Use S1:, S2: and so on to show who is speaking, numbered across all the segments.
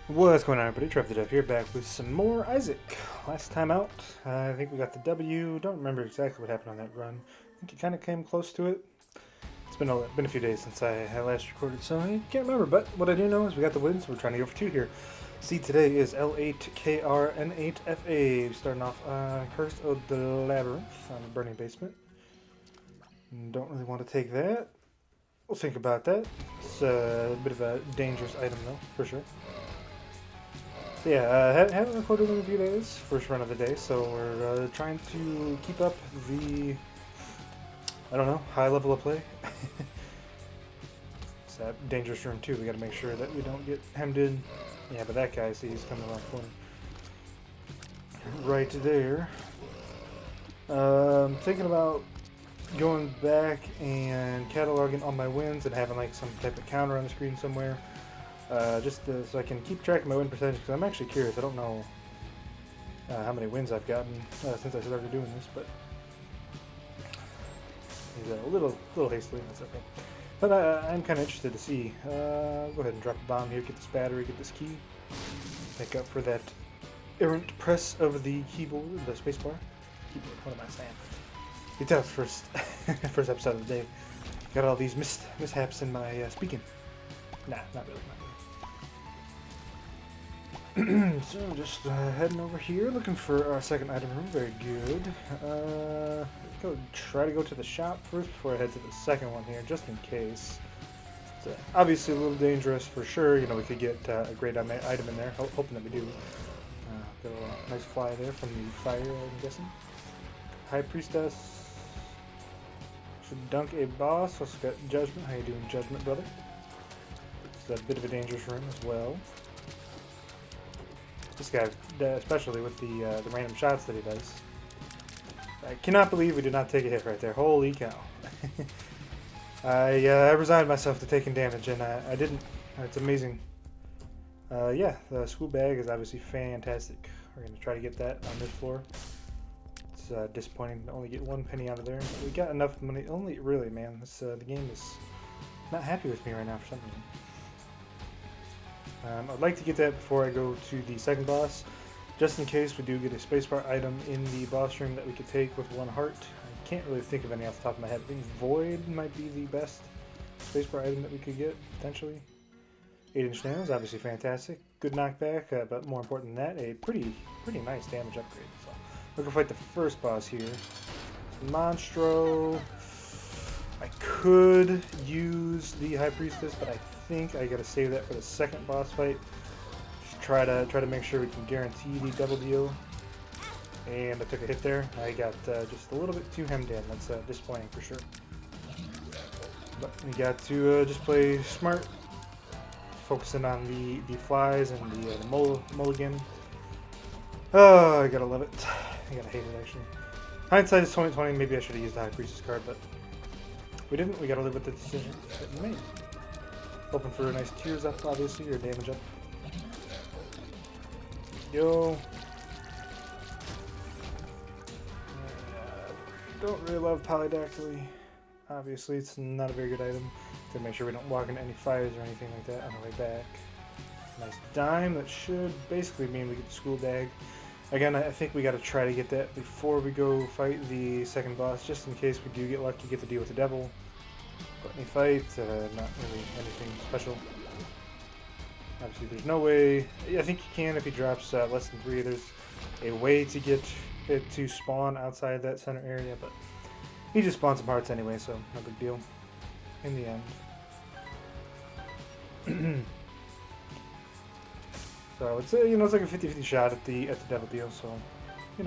S1: What's going on, everybody? Trev the Dev here, back with some more Isaac. Last time out, I think we got the W. Don't remember exactly what happened on that run. I think it kind of came close to it. It's been a few days since I had last recorded, so I can't remember. But what I do know is we got the win, so we're trying to go for 2 here. Seed today is L8KRN8FA. Starting off Curse of the Labyrinth on the Burning Basement. Don't really want to take that. We'll think about that. It's a bit of a dangerous item, though, for sure. Yeah, haven't recorded in a few days, first run of the day, so we're trying to keep up the, I don't know, high level of play. It's that dangerous room too, we gotta make sure that we don't get hemmed in. Yeah, but that guy, see, he's coming around the corner. Right there. Thinking about going back and cataloging all my wins and having like some type of counter on the screen somewhere. So I can keep track of my win percentage, because I'm actually curious. I don't know how many wins I've gotten since I started doing this, but he's a little hastily, that's okay. But I'm kind of interested to see. Go ahead and drop a bomb here, get this battery, get this key. Make up for that errant press of the keyboard, the spacebar. Keyboard, what am I saying? You can tell it's first episode of the day. Got all these mishaps in my speaking. Nah, not really. So just heading over here, looking for our second item room. Very good. Try to go to the shop first before I head to the second one here, just in case. It's obviously a little dangerous for sure. You know, we could get a great item in there. Hoping that we do. Got a nice fly there from the fire, I'm guessing. High Priestess. Should dunk a boss. Also got Judgment. How you doing, Judgment, brother? It's a bit of a dangerous room as well. This guy, especially with the random shots that he does. I cannot believe we did not take a hit right there. Holy cow. I resigned myself to taking damage, and I didn't. It's amazing. Yeah, the school bag is obviously fantastic. We're going to try to get that on this floor. It's disappointing to only get 1 penny out of there. But we got enough money. Only, really, man. The game is not happy with me right now for some reason. I'd like to get that before I go to the second boss, just in case we do get a spacebar item in the boss room that we could take with 1 heart. I can't really think of any off the top of my head. I think Void might be the best spacebar item that we could get, potentially. 8-inch nails, obviously fantastic. Good knockback, but more important than that, a pretty nice damage upgrade. So we're going to fight the first boss here. Monstro. I could use the High Priestess, but I think I gotta save that for the second boss fight. Just try to make sure we can guarantee the double deal. And I took a hit there. I got just a little bit too hemmed in. That's disappointing for sure. But we got to just play smart, focusing on the flies and the mulligan. Oh, I gotta love it. I gotta hate it actually. Hindsight is 20/20. Maybe I should have used the High Priestess card, but we didn't. We gotta live with the decision that we made. Hoping for a nice tears up, obviously, or damage up. Yo. Don't really love Polydactyly. Obviously, it's not a very good item. To make sure we don't walk into any fires or anything like that on the way back. Nice dime. That should basically mean we get the school bag. Again, I think we got to try to get that before we go fight the second boss, just in case we do get lucky, get to deal with the devil. But any fight, not really anything special. Obviously, there's no way. I think you can if he drops less than 3. There's a way to get it to spawn outside that center area, but he just spawns some hearts anyway, so no big deal. In the end. So it's it's like a 50-50 shot at the devil deal. So I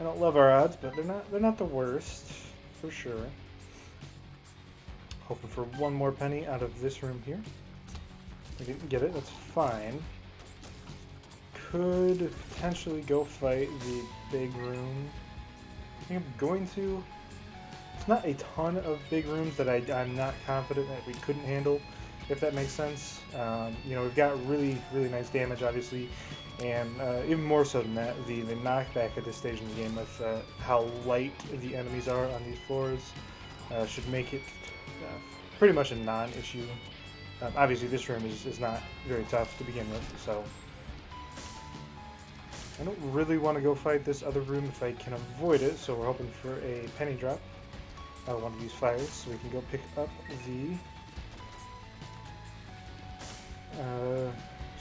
S1: don't love our odds, but they're not the worst for sure. Hoping for 1 more penny out of this room here. We didn't get it. That's fine. Could potentially go fight the big room. I think I'm going to. It's not a ton of big rooms that I'm not confident that we couldn't handle, if that makes sense. We've got really nice damage, obviously, and even more so than that, the knockback at this stage in the game with how light the enemies are on these floors should make it pretty much a non-issue. Obviously, this room is not very tough to begin with, so I don't really want to go fight this other room if I can avoid it, so we're hoping for a penny drop out of one of these fires, so we can go pick up the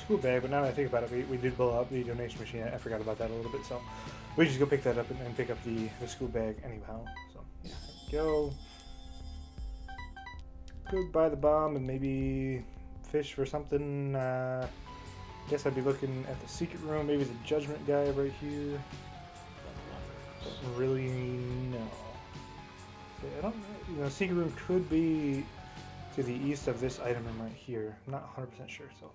S1: school bag. But now that I think about it, we did blow up the donation machine. I forgot about that a little bit, so we just go pick that up and pick up the school bag anyhow. So yeah, there we go. Could buy the bomb and maybe fish for something. Guess I'd be looking at the secret room, maybe the judgment guy right here. Don't really know. I don't know. You know, secret room could be to the east of this item room right here. I'm not 100% sure. So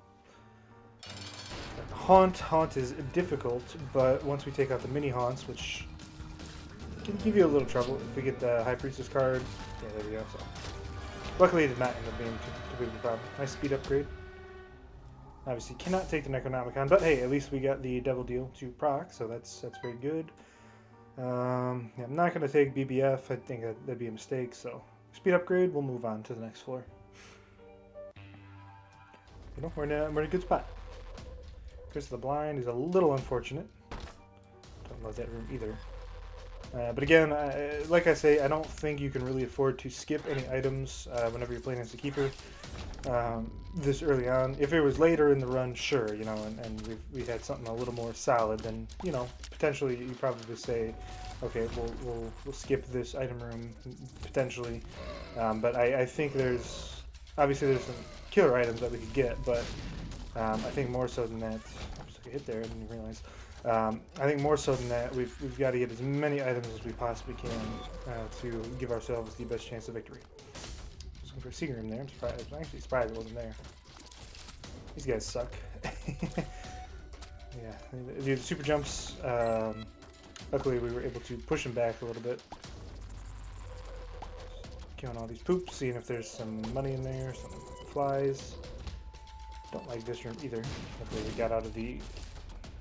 S1: haunt is difficult, but once we take out the mini haunts, which can give you a little trouble, if we get the High Priestess card, yeah, there we go. So luckily, it did not end up being too big of a problem. Nice speed upgrade. Obviously, cannot take the Necronomicon, but hey, at least we got the Devil Deal to proc, so that's very good. Yeah, I'm not going to take BBF. I think that'd be a mistake. So speed upgrade. We'll move on to the next floor. You know, we're in a good spot. Curse of the Blind is a little unfortunate. Don't love that room either. But again, like I say, I don't think you can really afford to skip any items whenever you're playing as a keeper this early on. If it was later in the run, sure, you know, and we had something a little more solid, then, you know, potentially you probably say, okay, we'll skip this item room, potentially. But I think obviously there's some killer items that we could get, but I think more so than that, I just took a hit there, I didn't even realize. I think more so than that, we've got to get as many items as we possibly can to give ourselves the best chance of victory. Looking for a secret room there. I'm actually surprised it wasn't there. These guys suck. Yeah, they do the super jumps. Luckily, we were able to push them back a little bit. Killing all these poops, seeing if there's some money in there, some flies. Don't like this room either. Luckily, we got out of the.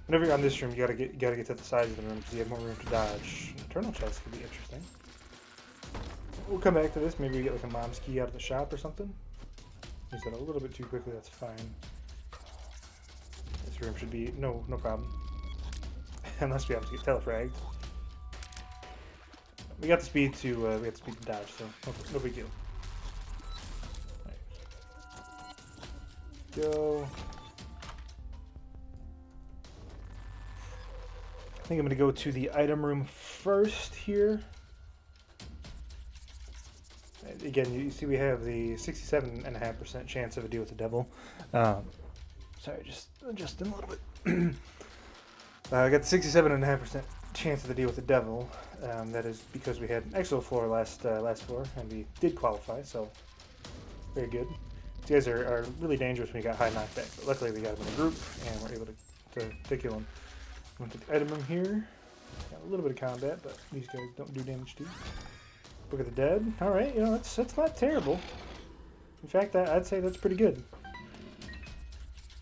S1: Whenever you're on this room, you gotta get to the sides of the room because you have more room to dodge. Eternal chest could be interesting. We'll come back to this. Maybe we get like a mom's key out of the shop or something. Use that a little bit too quickly. That's fine. This room should be no problem. Unless we obviously get telefragged. We got the speed to dodge, so no big deal. Right. Go. I think I'm going to go to the item room first here. Again, you see we have the 67.5% chance of a deal with the devil. Sorry, just adjusting a little bit. I got the 67.5% chance of the deal with the devil. That is because we had an excellent floor last floor, and we did qualify, so very good. These guys are really dangerous when you got high knockback, but luckily we got them in a group, and we're able to kill them. I'm going to take the item room here. Got a little bit of combat, but these guys don't do damage too. Book of the Dead. Alright, you know, that's not terrible. In fact, I'd say that's pretty good.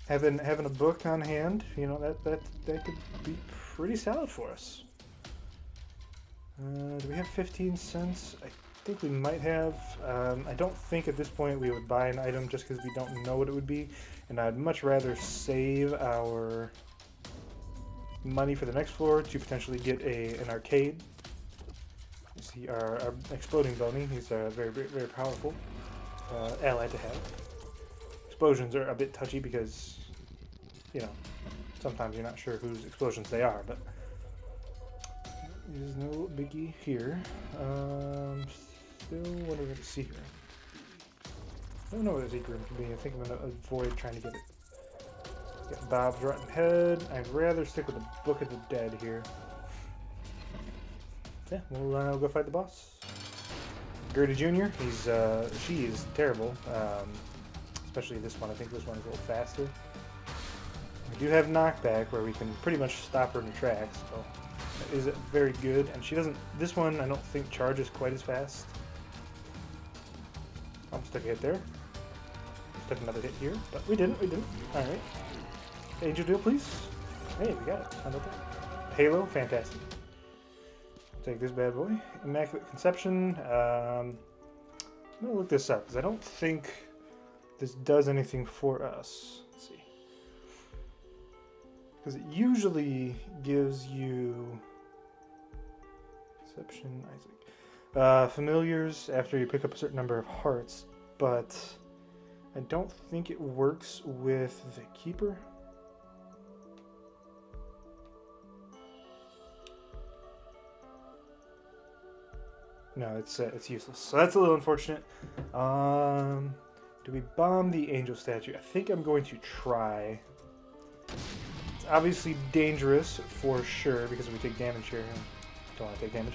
S1: Having a book on hand, you know, that could be pretty solid for us. Do we have 15 cents? I think we might have. I don't think at this point we would buy an item just because we don't know what it would be, and I'd much rather save our money for the next floor to potentially get an arcade. You see our exploding Boney. He's very powerful ally to have. Explosions are a bit touchy because, you know, sometimes you're not sure whose explosions they are, but there's no biggie here. Still, what is the secret room? I don't know what the secret room can be. I think I'm going to avoid trying to get it. Got Bob's rotten head. I'd rather stick with the Book of the Dead here. Yeah, we'll go fight the boss. Gertie Jr. She is terrible. Especially this one. I think this one is a little faster. We do have knockback where we can pretty much stop her in her tracks. So that is very good. And she doesn't. This one I don't think charges quite as fast. Almost took a hit there. Took another hit here, but we didn't. All right. Angel deal, please. Hey, we got it. How about that? Halo, fantastic. Take this bad boy. Immaculate Conception. I'm gonna look this up because I don't think this does anything for us. Let's see. Because it usually gives you Perception, Isaac. Familiars after you pick up a certain number of hearts, but I don't think it works with the Keeper. No, it's useless. So that's a little unfortunate. Do we bomb the angel statue? I think I'm going to try. It's obviously dangerous for sure because we take damage here. Don't want to take damage.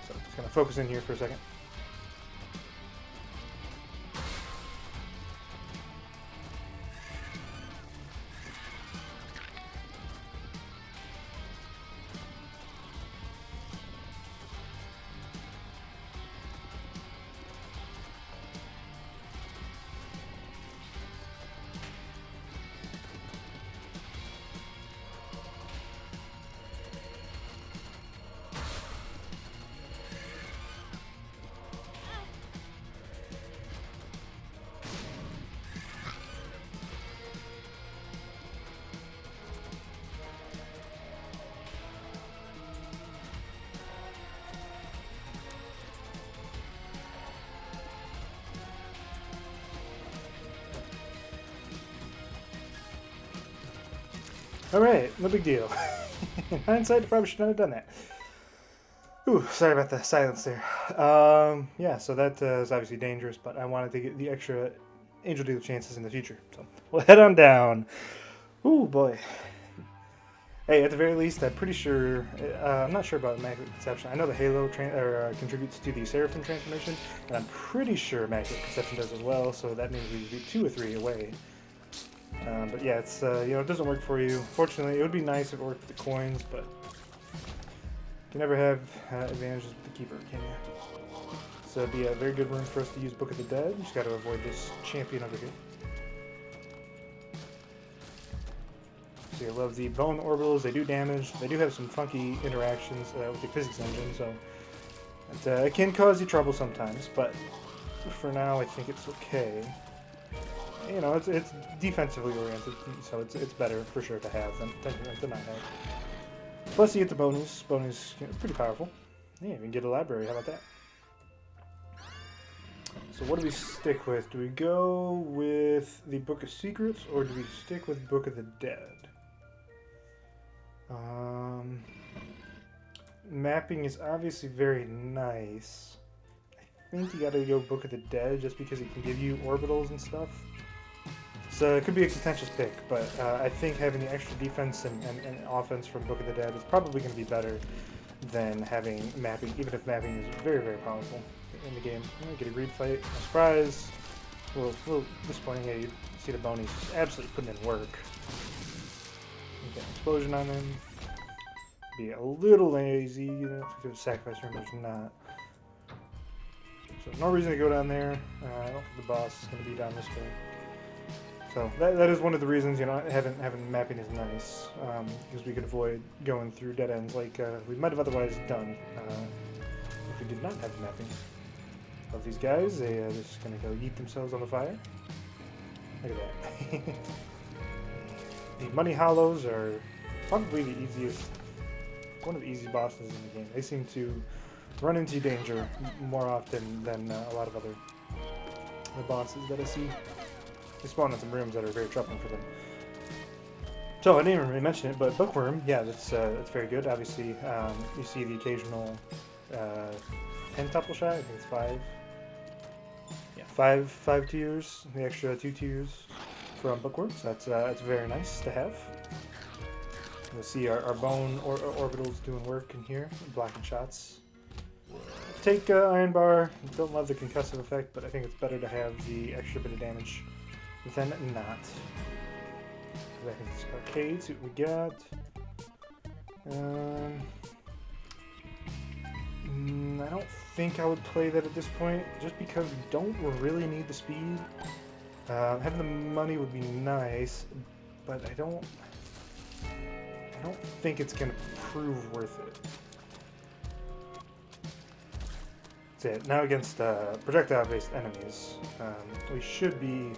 S1: So I'm just going to focus in here for a second. Alright, no big deal. In hindsight, I probably should not have done that. Ooh, sorry about the silence there. Yeah, so that is obviously dangerous, but I wanted to get the extra Angel Dealer chances in the future. So we'll head on down. Ooh, boy. Hey, at the very least, I'm pretty sure... I'm not sure about Immaculate Conception. I know the Halo contributes to the Seraphim transformation, and I'm pretty sure Immaculate Conception does as well, so that means we'd be 2 or 3 away. But yeah, it's it doesn't work for you. Fortunately, it would be nice if it worked with the coins, but you can never have advantages with the Keeper, can you? So it'd be a very good room for us to use Book of the Dead. You just got to avoid this champion over here. So I love the bone orbitals. They do damage. They do have some funky interactions with the physics engine, so it can cause you trouble sometimes. But for now, I think it's okay. You know, it's defensively oriented, so it's better for sure to have than to not have. Plus, you get the bonus. Bonus is pretty powerful. Yeah, you can get a library. How about that? So what do we stick with? Do we go with the Book of Secrets, or do we stick with Book of the Dead? Mapping is obviously very nice. I think you gotta go Book of the Dead just because it can give you orbitals and stuff. So it could be a contentious pick, but I think having the extra defense and offense from Book of the Dead is probably going to be better than having mapping, even if mapping is very, very powerful in the game. I'm going to get a greed fight. No surprise. A little disappointing. Yeah, you see the Boney's just absolutely putting in work. Get an explosion on him. Be a little lazy, you know, if it's a sacrifice room, there's not. So no reason to go down there. I don't think the boss is going to be down this way. So that is one of the reasons, you know, having mapping is nice, because we could avoid going through dead ends like we might have otherwise done if we did not have the mapping. Of these guys, they're just going to go eat themselves on the fire. Look at that. The Money Hollows are probably the easiest, one of the easiest bosses in the game. They seem to run into danger more often than a lot of other bosses that I see. They spawn in some rooms that are very troubling for them. So I didn't even really mention it, but Bookworm, yeah, that's very good. Obviously, you see the occasional pentuple shot. I think it's 5. Yeah, 5 tiers. The extra 2 tiers from Bookworm. So that's very nice to have. You'll see our bone orbitals doing work in here, blocking shots. Take Iron Bar. Don't love the concussive effect, but I think it's better to have the extra bit of damage than not. I think it's arcade, see what we got. I don't think I would play that at this point, just because we don't really need the speed. Having the money would be nice, but I don't think it's going to prove worth it. That's it. Now against projectile-based enemies, we should be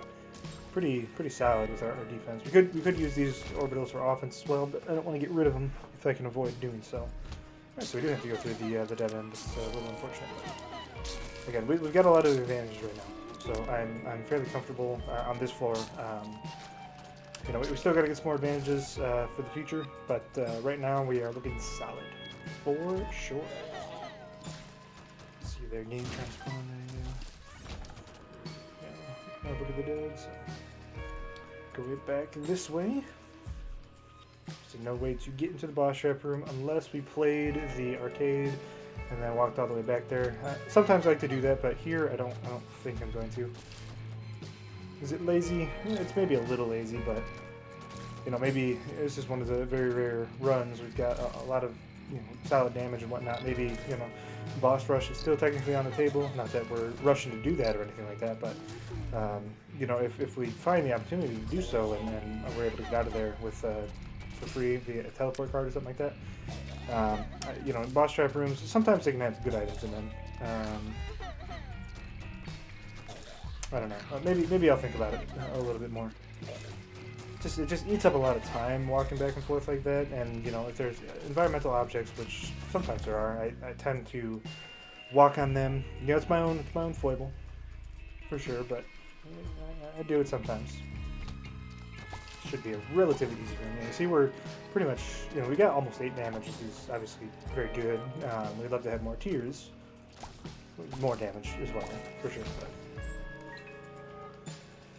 S1: pretty solid with our defense. We could use these orbitals for offense as well, but I don't want to get rid of them if I can avoid doing so. Alright, so we do have to go through the dead end. It's a little unfortunate. Again, we've got a lot of advantages right now, so I'm fairly comfortable on this floor. You know, we still got to get some more advantages for the future, but right now we are looking solid for sure. See their game transform. Yeah, look at the dead. So go right back this way. So no way to get into the boss trap room unless we played the arcade and then walked all the way back there. Sometimes I like to do that, but here I don't think I'm going to. Is it lazy? It's maybe a little lazy, but you know, maybe it's just one of the very rare runs. We've got a lot of, you know, solid damage and whatnot. Maybe, you know, boss rush is still technically on the table. Not that we're rushing to do that or anything like that, but you know, if we find the opportunity to do so and we're able to get out of there with for free via a teleport card or something like that. You know, in boss trap rooms, sometimes they can have good items in them. I don't know. Maybe I'll think about it a little bit more. It just eats up a lot of time walking back and forth like that, and you know, if there's environmental objects, which sometimes there are, I tend to walk on them. You know, it's my own foible, for sure, but I do it sometimes. Should be a relatively easy room. You see, we're pretty much, you know, we got almost 8 damage, which is obviously very good. We'd love to have more tiers, more damage as well, for sure. But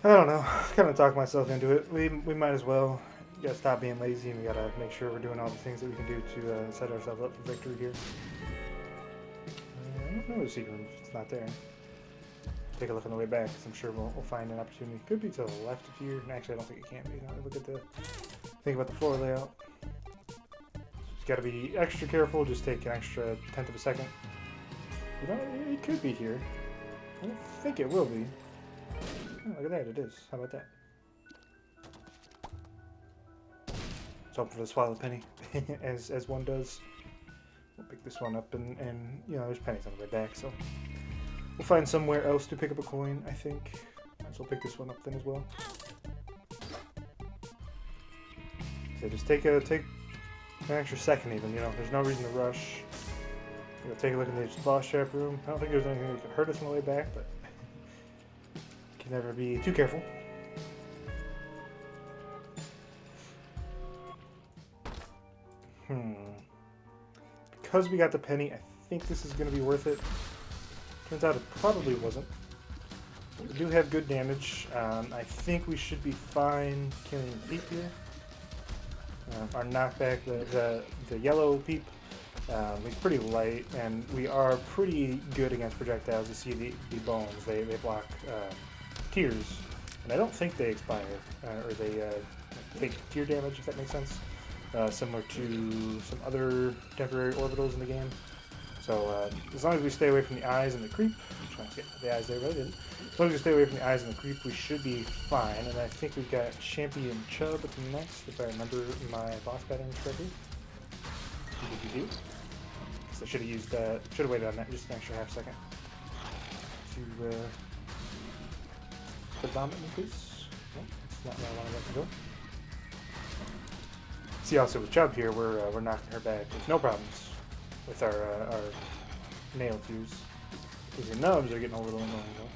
S1: I don't know. Kind of talk myself into it. We might as well. We gotta stop being lazy, and we gotta make sure we're doing all the things that we can do to set ourselves up for victory here. I don't know the secret room. It's not there. Take a look on the way back, because I'm sure we'll find an opportunity. Could be to the left of here. Actually, I don't think it can be. Now look at think about the floor layout. Just gotta be extra careful. Just take an extra 1/10 of a second. You know, it could be here. I don't think it will be. Oh, look at that, it is. How about that? Let's hope for the swallow penny, as one does. We'll pick this one up, and you know, there's pennies on the way back, so we'll find somewhere else to pick up a coin, I think. Might as well pick this one up then as well. So just take an extra second even, you know, there's no reason to rush. You know, take a look in this boss trap room. I don't think there's anything that could hurt us on the way back, but can never be too careful. Because we got the penny, I think this is going to be worth it. Turns out it probably wasn't. We do have good damage. I think we should be fine killing the peep here. Our knockback, the yellow peep, is pretty light, and we are pretty good against projectiles. You see the bones, they block tears, and I don't think they expire, or they take tear damage, if that makes sense. Similar to some other temporary orbitals in the game. So as long as we stay away from the eyes and the creep, I'm trying to get the eyes there, but I didn't. As long as we stay away from the eyes and the creep, we should be fine. And I think we've got Champy and Chubb next, if I remember my boss patterns correctly. So I should have waited on that just an extra half second to put vomit in, please. No, that's not where I want to let them go. See, also with Chubb here, we're knocking her back with no problems with our nail tears. Because the nubs are getting a little annoying though.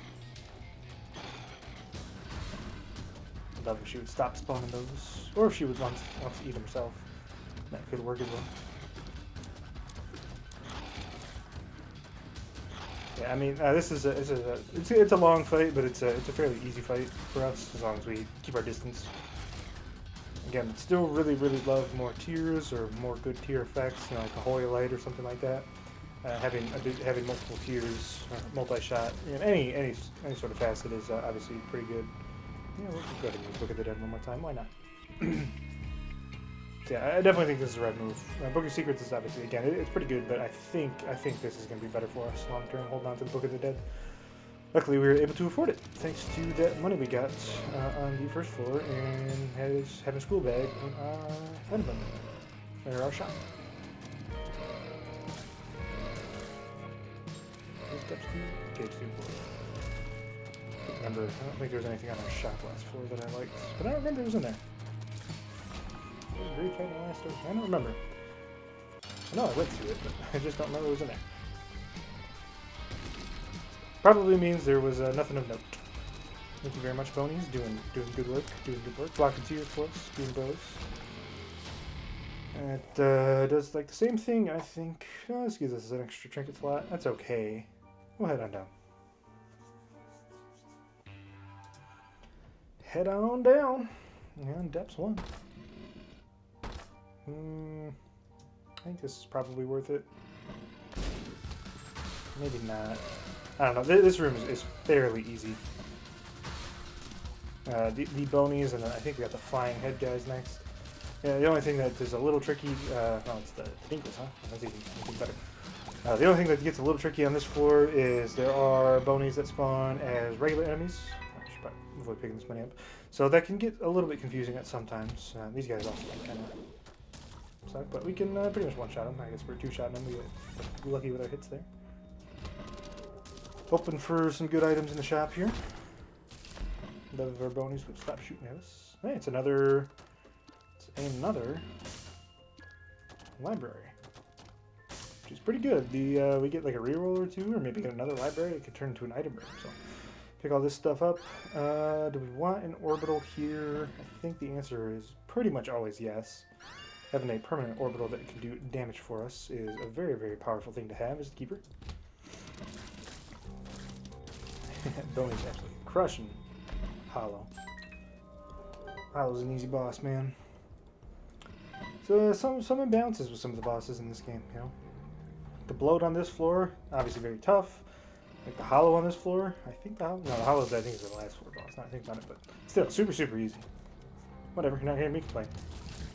S1: I'd love if she would stop spawning those, or if she would want to eat them herself. That could work as well. Yeah, I mean, this is it's a long fight, but it's a fairly easy fight for us as long as we keep our distance. Again, still really love more tiers or more good tier effects, you know, like a Hoya Light or something like that. Having multiple tiers, multi-shot, you know, any sort of facet is obviously pretty good. Yeah, we'll go ahead and look at the dead one more time. Why not? Yeah, I definitely think this is the right move. Book of Secrets is obviously, again, it's pretty good, but I think this is going to be better for us long term. Holding on to the Book of the Dead. Luckily, we were able to afford it thanks to that money we got on the first floor and having a school bag in our shop. Steps 2, stage 2, 4. Remember, I don't think there was anything on our shop last floor that I liked, but I don't remember it was in there. Great fight in the last door. I don't remember. I know I went to it, but I just don't remember it was in there. Probably means there was nothing of note. Thank you very much, Bonies. Doing good work. Doing good work. Blocking tears for us. Doing bows. It does like the same thing, I think. Oh, this gives us an extra trinket slot. That's okay. We'll head on down. Head on down. And depths 1. I think this is probably worth it. Maybe not. I don't know. This room is fairly easy. The bonies, and then I think we got the flying head guys next. Yeah, the only thing that is a little tricky, it's the dinkles, huh? That's even better. The only thing that gets a little tricky on this floor is there are bonies that spawn as regular enemies. I should probably avoid picking this money up. So that can get a little bit confusing at sometimes. These guys also kind of suck, but we can pretty much one-shot them. I guess we're two-shotting them. We get lucky with our hits there. Hoping for some good items in the shop here. None of our bonies would stop shooting at us. Hey, it's another library, which is pretty good. We get like a reroll or two, or maybe get another library. It could turn into an item room. So pick all this stuff up. Do we want an orbital here? I think the answer is pretty much always yes. Having a permanent orbital that can do damage for us is a very, very powerful thing to have as a keeper. Boney's absolutely crushing Hollow. Hollow's an easy boss, man. So some imbalances with some of the bosses in this game, you know. The bloat on this floor, obviously very tough. Like the Hollow on this floor, I think the Hollow's I think is the last floor boss. Not thinking about it, but still super, super easy. Whatever, you're not hearing me complain.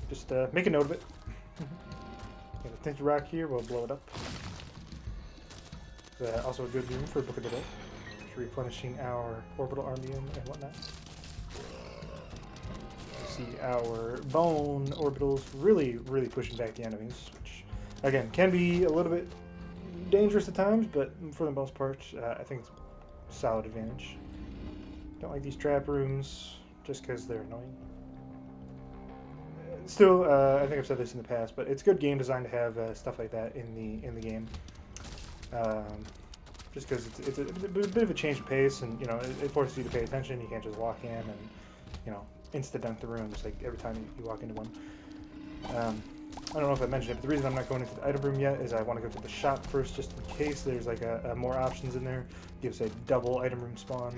S1: Just make a note of it. Got a tinted rock here, we'll blow it up. Also a good room for Book of the Dead. Replenishing our orbital armium and whatnot. See our bone orbitals really, really pushing back the enemies, which again can be a little bit dangerous at times, but for the most part, I think it's a solid advantage. Don't like these trap rooms just because they're annoying. Still, I think I've said this in the past, but it's good game design to have stuff like that in the game. Just because it's a bit of a change of pace, and you know it forces you to pay attention. You can't just walk in and insta-dunk the rooms like every time you walk into one. I don't know if I mentioned it, but the reason I'm not going into the item room yet is I want to go to the shop first, just in case there's like more options in there. Gives a double item room spawn.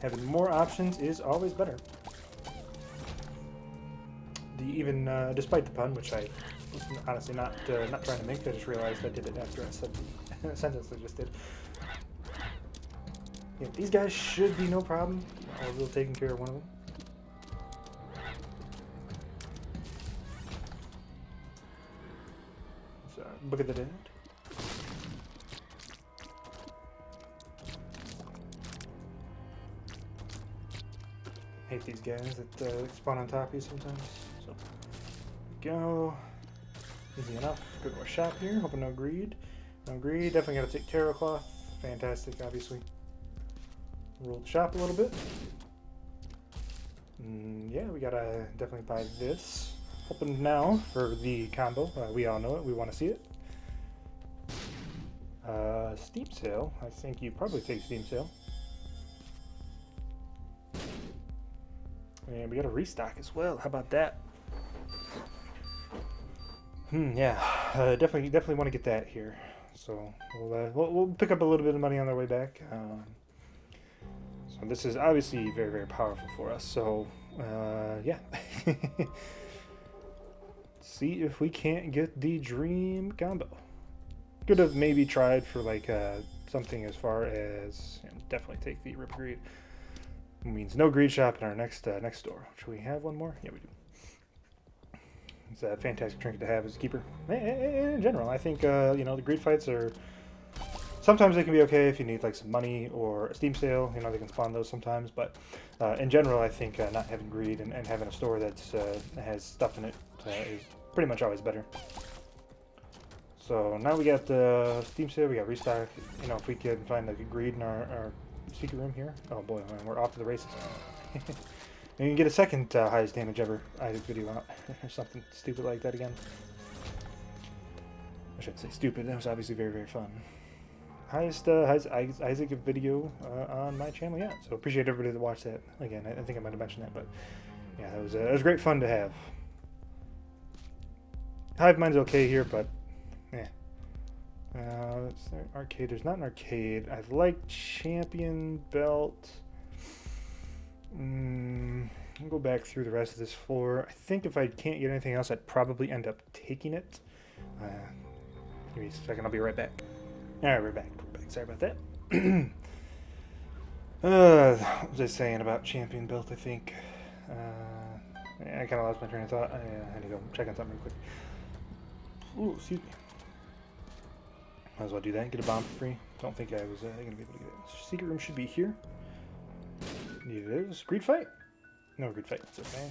S1: Having more options is always better. Despite the pun, which I was honestly not trying to make. I just realized I did it after I said the sentence I just did. Yeah, these guys should be no problem. I'll be taking care of one of them. So, Book of the Dead. Hate these guys that spawn on top of you sometimes. So, go. Easy enough. Go to our shop here. Hoping no greed. No greed. Definitely got to take Terror Cloth. Fantastic, obviously. Roll the shop a little bit. Yeah, we gotta definitely buy this. Hoping now for the combo. We all know it. We want to see it. Steam sale. I think you probably take Steam sale. And we got a restock as well. How about that? Yeah, definitely want to get that here. So we'll pick up a little bit of money on our way back. So this is obviously very, very powerful for us. So yeah, see if we can't get the dream combo. Could have maybe tried for like something as far as definitely take the Rip Greed. It means no greed shop in our next store. Should we have one more? Yeah, we do. It's a fantastic trinket to have as a keeper. In general, I think the greed fights are sometimes they can be okay if you need like some money or a Steam sale. They can spawn those sometimes, but in general, I think not having greed and having a store that has stuff in it is pretty much always better. So now we got the Steam sale, we got restock. You know, if we can find like a greed in our secret room here. Oh boy, man, we're off to the races. And you can get a second highest damage ever Isaac video out, or something stupid like that again. I shouldn't say stupid, that was obviously very, very fun. Highest Isaac video on my channel yet, so appreciate everybody that watched that. Again, I think I might have mentioned that, but yeah, it was great fun to have. Hive Mind's okay here, but yeah. It's there, arcade. There's not an arcade. I like champion belt. I'll go back through the rest of this floor. I think if I can't get anything else, I'd probably end up taking it. Give me a second. I'll be right back. All right, we're back. Sorry about that. What was I saying about champion belt? I think I kind of lost my train of thought. I had to go check on something real quick. Ooh, excuse me. Might as well do that and get a bomb for free. Don't think I was going to be able to get it. Secret room should be here. It is. Greed fight? No greed fight. That's okay.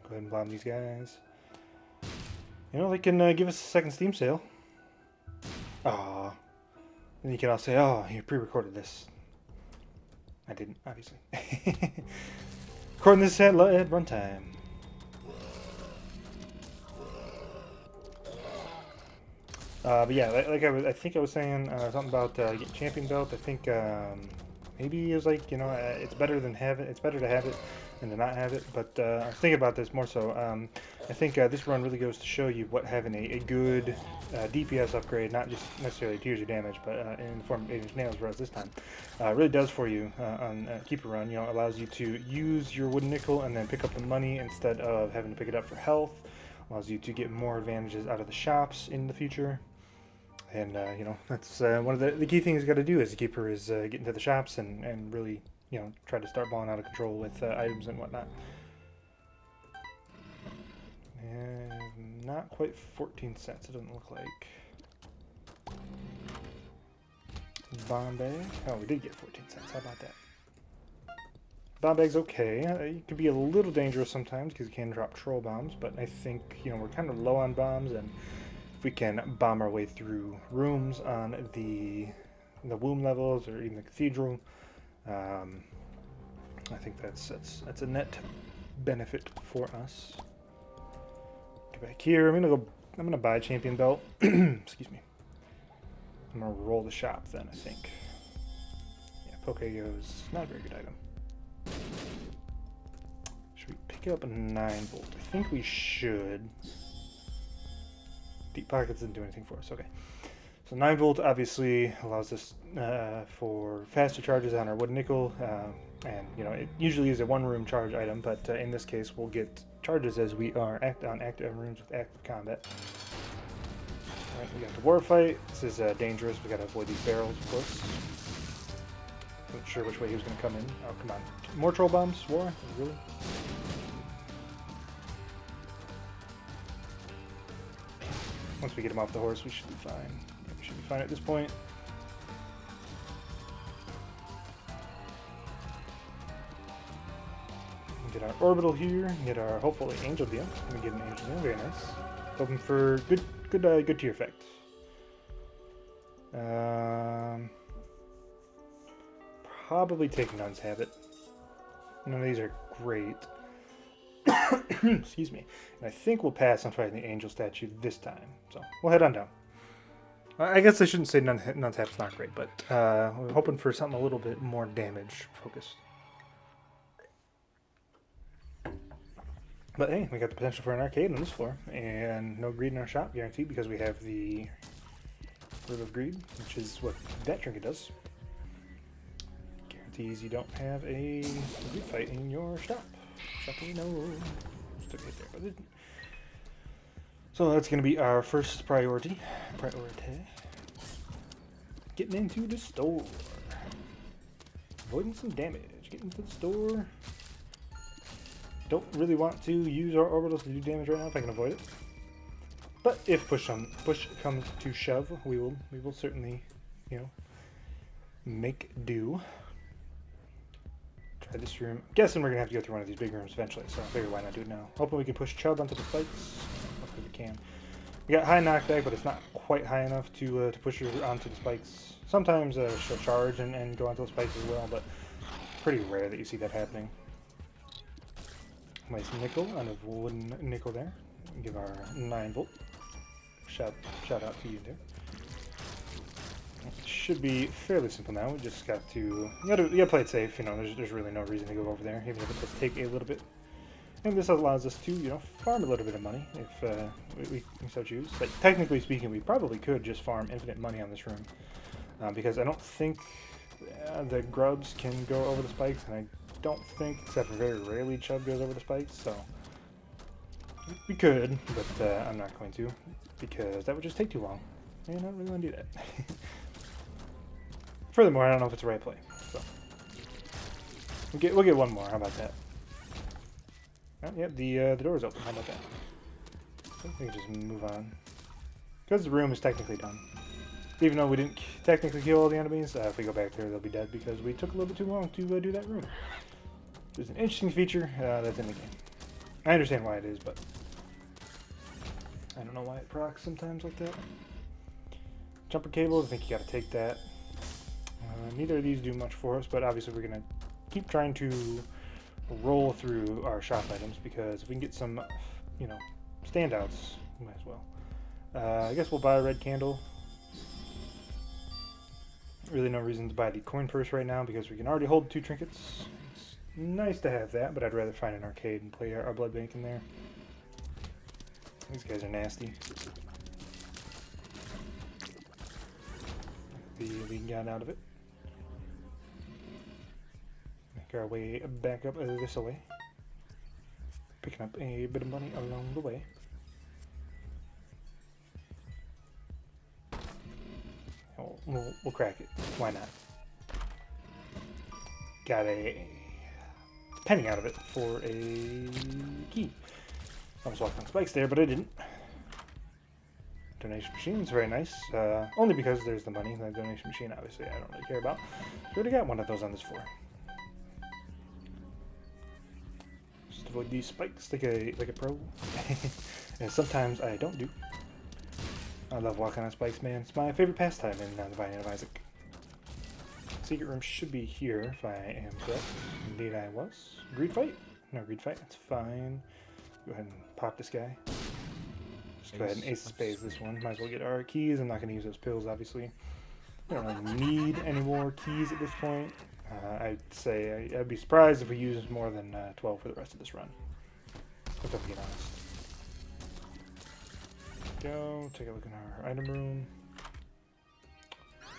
S1: Go ahead and bomb these guys. You know, they can give us a second Steam sale. Aww. And you can all say, oh, you pre-recorded this. I didn't, obviously. Recording this at runtime. But yeah, like I think I was saying something about getting champion belt. I think maybe it was like, you know, it's better to have it than to not have it. But I was thinking about this more so. I think this run really goes to show you what having a good DPS upgrade, not just necessarily tears your damage, but in the form of 8-inch nails for us this time, really does for you on Keeper Run. You know, allows you to use your wooden nickel and then pick up the money instead of having to pick it up for health. Allows you to get more advantages out of the shops in the future. And, you know, that's one of the key things you got to do as a keeper is get into the shops and really, you know, try to start balling out of control with items and whatnot. And not quite 14 cents, it doesn't look like. Bomb bag. Oh, we did get 14 cents. How about that? Bomb bag's okay. It can be a little dangerous sometimes because it can drop troll bombs, but I think, you know, we're kind of low on bombs, and if we can bomb our way through rooms on the womb levels or even the cathedral, I think that's a net benefit for us. Get back here. I'm gonna buy a champion belt. Excuse me. I'm gonna roll the shop then. I think. Yeah, Pokego's not a very good item. Should we pick up a 9-volt? I think we should. Deep Pockets didn't do anything for us. Okay. So 9-volt obviously allows us for faster charges on our wood nickel. And, you know, it usually is a one-room charge item, but in this case we'll get charges as we are on active rooms with active combat. Alright, we got the war fight. This is dangerous. We gotta avoid these barrels, of course. Not sure which way he was gonna come in. Oh, come on. More troll bombs? War? Really? Once we get him off the horse, we should be fine. Yeah, we should be fine at this point. Get our orbital here. Get our hopefully angel deal. We get an angel deal. Very nice. Hoping for good tier effect. Probably take Nun's Habit. None of these are great. Excuse me. And I think we'll pass on fighting the angel statue this time. So we'll head on down. I guess I shouldn't say Nun's Habit's not great, but we're hoping for something a little bit more damage focused. But hey, we got the potential for an arcade on this floor, and no greed in our shop, guaranteed, because we have the Root of Greed, which is what that trinket does. Guarantees you don't have a greed fight in your shop. Shopping, no. Stuck right there, but it didn't. So that's going to be our first priority. Getting into the store. Avoiding some damage. Getting into the store. Don't really want to use our orbitals to do damage right now if I can avoid it. But if push comes to shove, we will certainly, you know, make do. Try this room. I'm guessing we're gonna have to go through one of these big rooms eventually, so I figure why not do it now. Hoping we can push Chubb onto the spikes. Hopefully we can. We got high knockback, but it's not quite high enough to push her onto the spikes. Sometimes she'll charge and go onto the spikes as well, but pretty rare that you see that happening. Nice nickel out of wooden nickel there. Give our 9-volt. Shout out to you there. It should be fairly simple now. We just got to you gotta play it safe. You know, there's really no reason to go over there, even if it does take a little bit. And this allows us to, farm a little bit of money if we so choose. Like, technically speaking, we probably could just farm infinite money on this room. Because I don't think the grubs can go over the spikes, and I don't think, except for very rarely, Chub goes over the spikes, so we could, but I'm not going to, because that would just take too long, and I don't really want to do that. Furthermore, I don't know if it's the right play, so we'll get one more. How about that? Oh, yeah, the door is open. How about that? I think we can just move on, because the room is technically done. Even though we didn't technically kill all the enemies, if we go back there, they'll be dead because we took a little bit too long to do that room. There's an interesting feature that's in the game. I understand why it is, but I don't know why it procs sometimes like that. Jumper cables, I think you gotta take that. Neither of these do much for us, but obviously we're gonna keep trying to roll through our shop items, because if we can get some, standouts, we might as well. I guess we'll buy a red candle. Really no reason to buy the coin purse right now, because we can already hold 2 trinkets. It's nice to have that, but I'd rather find an arcade and play our blood bank in there. These guys are nasty. We got out of it. Make our way back up this way. Picking up a bit of money along the way. We'll crack it. Why not? Got a penny out of it for a key. Almost walked on spikes there, but I didn't. Donation machine is very nice. Only because there's the money. The donation machine, obviously, I don't really care about. We already got one of those on this floor. Just avoid these spikes like a pro. And sometimes I don't do. I love walking on spikes, man. It's my favorite pastime in The Binding of Isaac. Secret room should be here, if I am correct. Indeed I was. Greed fight? No greed fight, that's fine. Go ahead and pop this guy. Just go ahead and ace of spades this one. Might as well get our keys. I'm not going to use those pills, obviously. We don't really need any more keys at this point. I'd say I'd be surprised if we use more than 12 for the rest of this run. If I'm being honest. Go take a look in our item room.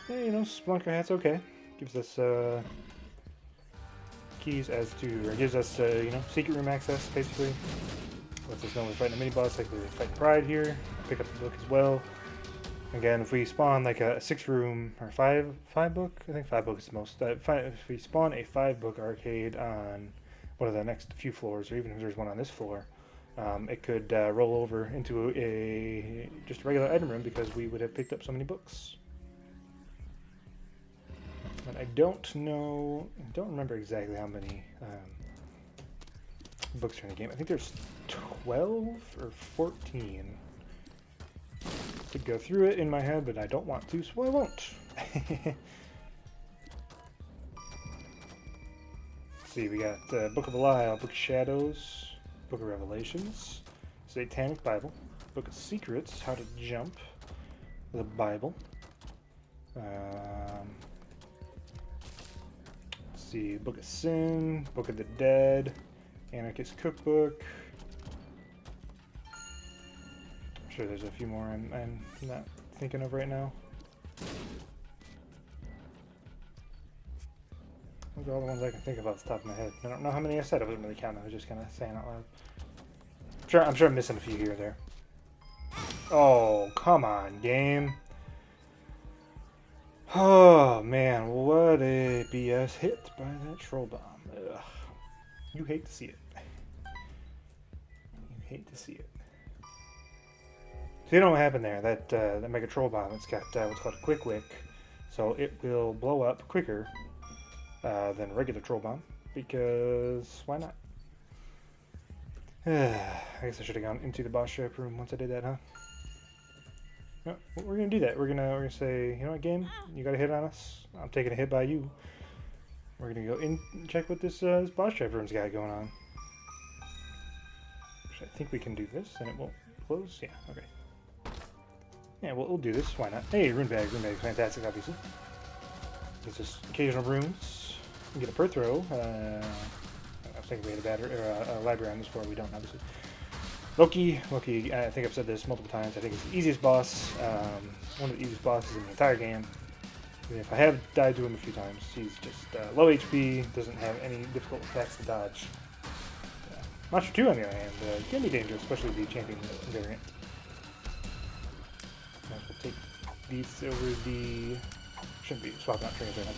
S1: Yeah, Splunker hat's okay. Gives us keys as to, or gives us secret room access basically. Lets us know we're fighting a mini boss, like we're fighting Pride here. Pick up the book as well. Again, if we spawn like a 6-room or 5 book, I think 5 book is the most. If we spawn a 5-book arcade on one of the next few floors, or even if there's one on this floor. It could roll over into just a regular item room because we would have picked up so many books. But I don't remember exactly how many books are in the game. I think there's 12 or 14. I could go through it in my head, but I don't want to, so I won't. Let's see, we got Book of Belial, Book of Shadows, Book of Revelations, Satanic Bible, Book of Secrets, How to Jump, the Bible. Let's see, Book of Sin, Book of the Dead, Anarchist Cookbook. I'm sure there's a few more I'm not thinking of right now. Those are all the ones I can think of off the top of my head. I don't know how many I said. I wasn't really counting. I was just kind of saying out loud. I'm sure I'm missing a few here or there. Oh, come on, game. Oh, man. What a BS hit by that troll bomb. Ugh. You hate to see it. You hate to see it. So you know what happened there? That mega troll bomb, it's got what's called a quick wick. So it will blow up quicker than a regular troll bomb, because why not? I guess I should have gone into the boss trap room once I did that, huh? No, we're gonna do that. We're gonna say, you know what, game? You got a hit on us. I'm taking a hit by you. We're gonna go in and check what this boss trap room's got going on. Actually, I think we can do this, and it won't close. Yeah. Okay. Yeah, we'll do this. Why not? Hey, rune bag. Rune bag, fantastic, obviously. It's just occasional runes. We get a per throw. I was thinking we had a battery or a library on this floor. We don't, obviously. Loki, I think I've said this multiple times. I think it's the easiest boss, one of the easiest bosses in the entire game. Even if I have died to him a few times, he's just low HP, doesn't have any difficult attacks to dodge. Monster 2, on the other hand, can be dangerous, especially the champion variant. Might as well take these over the... Shouldn't be swapping out trainers right now.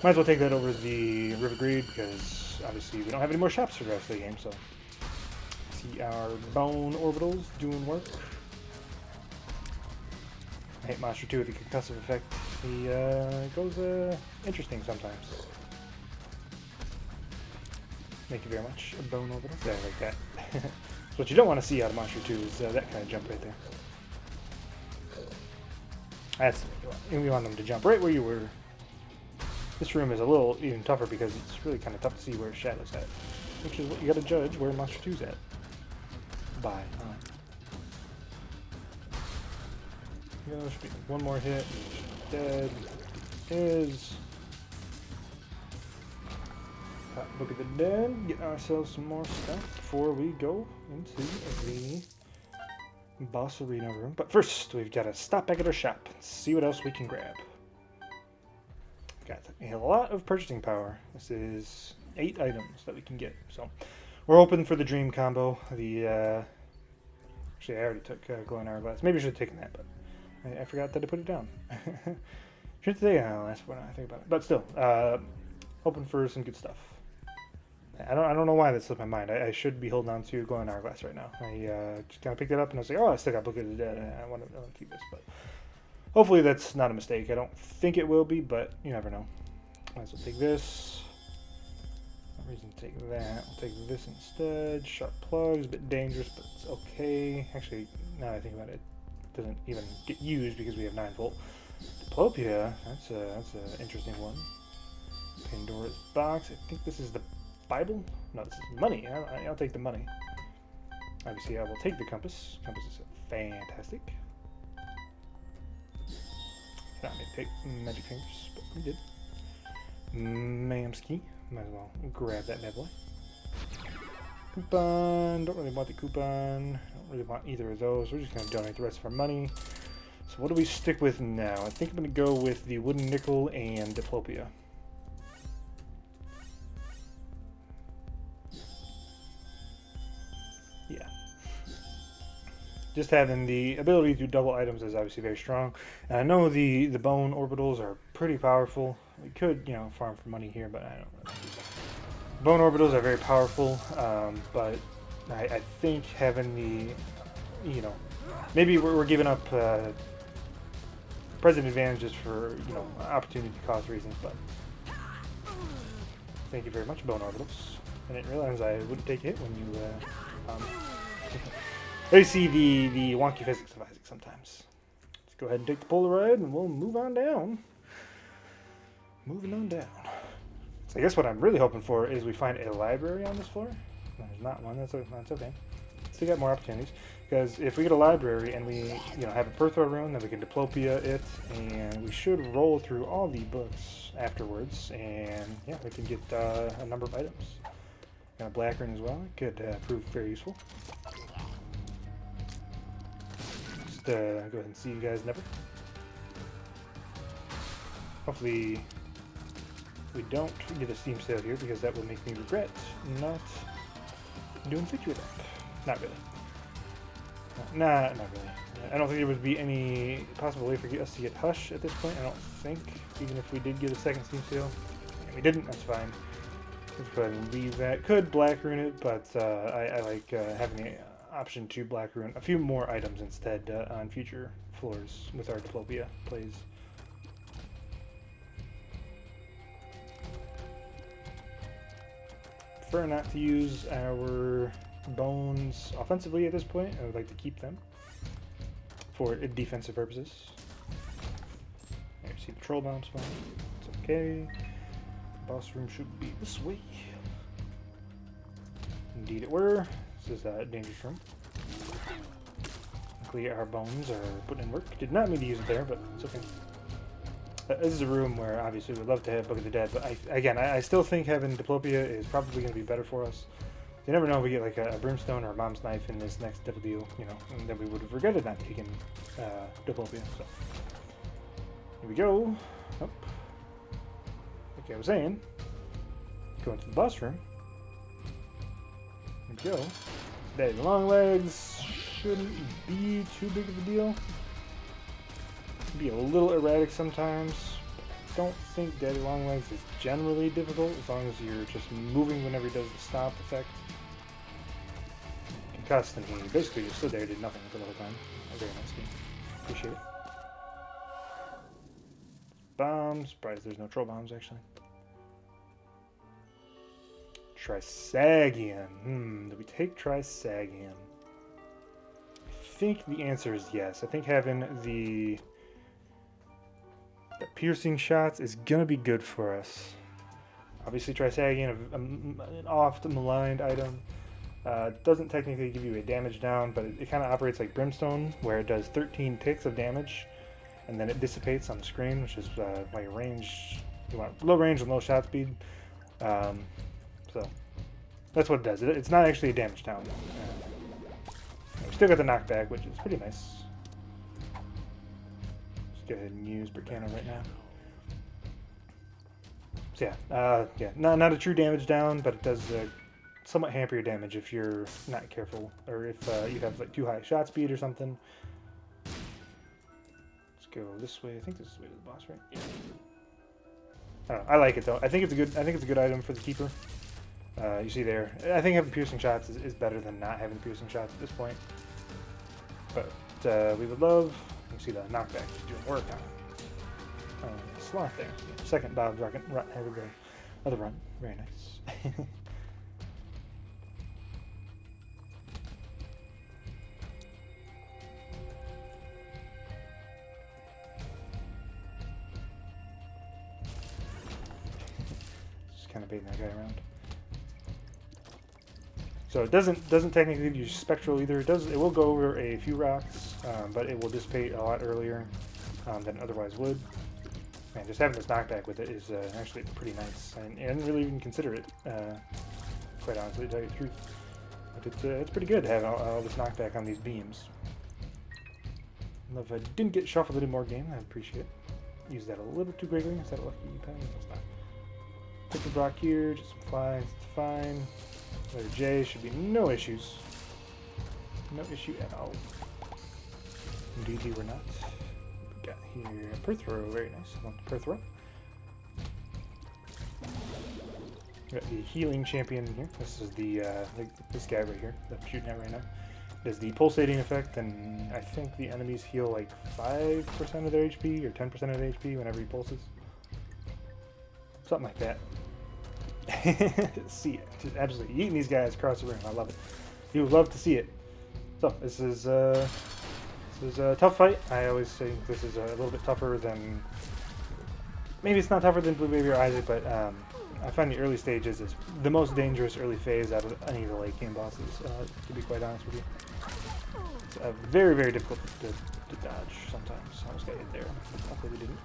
S1: Might as well take that over the River Greed, because obviously we don't have any more shops for the rest of the game, so... See our bone orbitals doing work. I hate Monster 2 with the concussive effect. He goes interesting sometimes. Thank you very much. A bone orbital. Yeah, like that. So what you don't want to see out of Monster 2 is that kind of jump right there. That's the way you want. You want them to jump right where you were. This room is a little even tougher because it's really kind of tough to see where Shadow's at. Which is what you got to judge where Monster 2's at. Bye. You know, should be one more hit. Dead. Is. Look at the dead. Get ourselves some more stuff before we go into the boss arena room. But first, we've got to stop back at our shop and see what else we can grab. Got a lot of purchasing power. This is 8 items that we can get. So we're hoping for the dream combo. The actually, I already took glowing hourglass. Maybe I should have taken that, but I forgot that I put it down. Should take it last when I think about it. But still, hoping for some good stuff. I don't know why that slipped my mind. I should be holding on to glowing hourglass right now. I just kind of picked it up and I was like, oh, I still got Book of the Dead. I want to keep this, but hopefully that's not a mistake. I don't think it will be, but you never know. Might as well take this. No reason to take that. I'll take this instead. Sharp plugs, a bit dangerous, but it's okay. Actually, now that I think about it, it doesn't even get used because we have 9 volt. Diplopia, that's an interesting one. Pandora's box. I think this is the Bible? No, this is money. I'll take the money. Obviously, I will take the compass. Compass is fantastic. Not me to take magic fingers, but we did. Mamski. Might as well grab that bad boy. Coupon. Don't really want the coupon. Don't really want either of those. We're just going to donate the rest of our money. So what do we stick with now? I think I'm going to go with the wooden nickel and Diplopia. Yeah. Just having the ability to double items is obviously very strong. And I know the bone orbitals are pretty powerful. We could, you know, farm for money here, but I don't really. Bone orbitals are very powerful, but I think having the, you know, maybe we're giving up present advantages for, you know, opportunity cost reasons, but thank you very much, bone orbitals. I didn't realize I wouldn't take a hit when you I see the wonky physics of Isaac sometimes. Let's go ahead and take the Polaroid and we'll move on down. Moving on down. So I guess what I'm really hoping for is we find a library on this floor. There's not one. That's okay. Still got more opportunities. Because if we get a library and we, you know, have a Perthor rune, then we can Diplopia it, and we should roll through all the books afterwards, and yeah, we can get a number of items. Got a black rune as well. It could prove very useful. Just go ahead and see you guys never. Hopefully we don't get a Steam sale here because that will make me regret not doing Victory Lap. Not really. Nah, not really. I don't think there would be any possible way for us to get Hush at this point. I don't think, even if we did get a second Steam sale. And we didn't, that's fine. Let's go ahead and leave that. Could Black Rune it, but I like having the option to Black Rune a few more items instead on future floors with our Diplopia plays. Prefer not to use our bones offensively at this point. I would like to keep them for defensive purposes. There, see the troll bomb spawn. It's okay. Boss room should be this way. Indeed it were. This is a dangerous room. Luckily our bones are putting in work. Did not mean to use it there, but it's okay. This is a room where obviously we'd love to have Book of the Dead, but I still think having Diplopia is probably going to be better for us. You never know if we get like a brimstone or a mom's knife in this next devil deal, you know, and then we would have regretted not taking Diplopia. So here we go. Up. Like I was saying, go into the boss room. Here we go. Daddy long legs shouldn't be too big of a deal. Be a little erratic sometimes. I don't think Daddy Longlegs is generally difficult as long as you're just moving whenever he does the stop effect. Concussed and he basically just stood there, did nothing for the whole time. Very nice game. Appreciate it. Bombs. Surprised there's no troll bombs actually. Trisagion. Do we take Trisagion? I think the answer is yes. I think having the piercing shots is gonna be good for us. Obviously, Trisagion, an oft maligned item, doesn't technically give you a damage down, but it kind of operates like Brimstone, where it does 13 ticks of damage, and then it dissipates on the screen, which is why your range, you want low range and low shot speed. So that's what it does. It's not actually a damage down. We still got the knockback, which is pretty nice. Go ahead and use Brickano right now. So yeah, not a true damage down, but it does somewhat hamper your damage if you're not careful, or if you have like too high shot speed or something. Let's go this way. I think this is the way to the boss, right? Yeah. I don't know. I like it though. I think it's a good item for the keeper. You see there. I think having piercing shots is better than not having piercing shots at this point. But we would love. You see the knockback is doing work on it. Sloth there. Yeah, second Bob's run. Other run. Very nice. Just kind of baiting that guy around. So it doesn't technically give you spectral either. It will go over a few rocks, but it will dissipate a lot earlier than it otherwise would. And just having this knockback with it is actually pretty nice. I didn't really even consider it, quite honestly, to tell you the truth. But it's pretty good to have all this knockback on these beams. If I didn't get shuffled in more game, I'd appreciate it. Use that a little too quickly. Is that a lucky pen? It's not. Put the block here, just some flies, it's fine. Letter J should be no issues. No issue at all. Indeed, we were not. We got here Perthrow, very nice. I want the Perthrow. We got the healing champion here. This is this guy right here that I'm shooting at right now. Does the pulsating effect, and I think the enemies heal like 5% of their HP or 10% of their HP whenever he pulses. Something like that. See it. Just absolutely eating these guys across the room. I love it. You would love to see it. So this is a tough fight. I always think this is a little bit tougher than. Maybe it's not tougher than Blue Baby or Isaac, but I find the early stages is the most dangerous early phase out of any of the late game bosses. To be quite honest with you, it's very, very difficult to dodge sometimes. Almost got hit there. Luckily we didn't.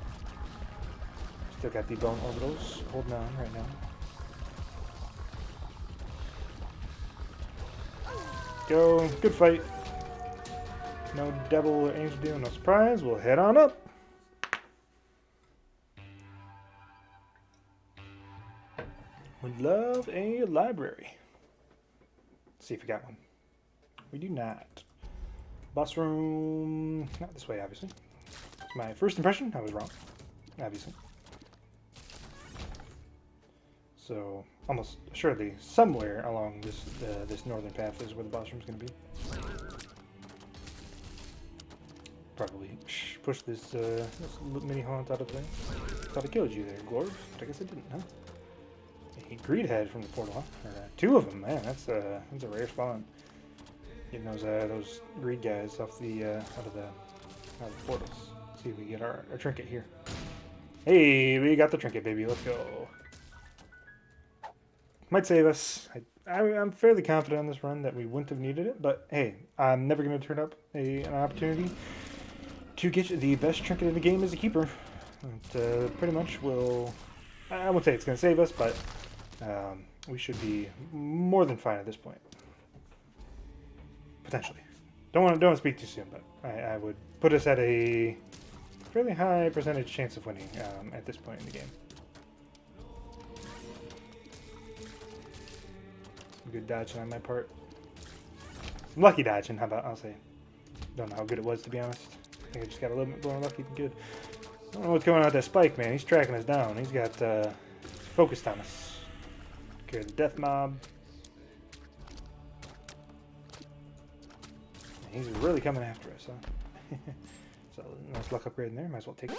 S1: Still got the bone orbitals holding on right now. Go. Good fight. No devil or angel deal, no surprise. We'll head on up. Would love a library. Let's see if we got one. We do not. Boss room. Not this way, obviously. My first impression, I was wrong. Obviously. So, almost assuredly, somewhere along this northern path is where the boss room's going to be. Probably push this mini haunt out of the way. Thought I killed you there, Glorb, but I guess I didn't, huh? A greedhead from the portal, huh? Or, two of them, man. That's a rare spawn. Getting those greed guys off the out of the the portals. Let's see if we get our trinket here. Hey, we got the trinket, baby. Let's go. Might save us. I'm fairly confident on this run that we wouldn't have needed it, but hey, I'm never going to turn up an opportunity to get the best trinket in the game as a keeper. It pretty much will... I won't say it's going to save us, but we should be more than fine at this point. Potentially. Don't want to speak too soon, but I would put us at a fairly high percentage chance of winning at this point in the game. Some good dodging on my part. Some lucky dodging, how about, I'll say. Don't know how good it was, to be honest. I think I just got a little bit more lucky than good. I don't know what's going on with that Spike, man. He's tracking us down. He's got focused on us. Carry the death mob. He's really coming after us, huh? So, nice luck upgrade in there. Might as well take it.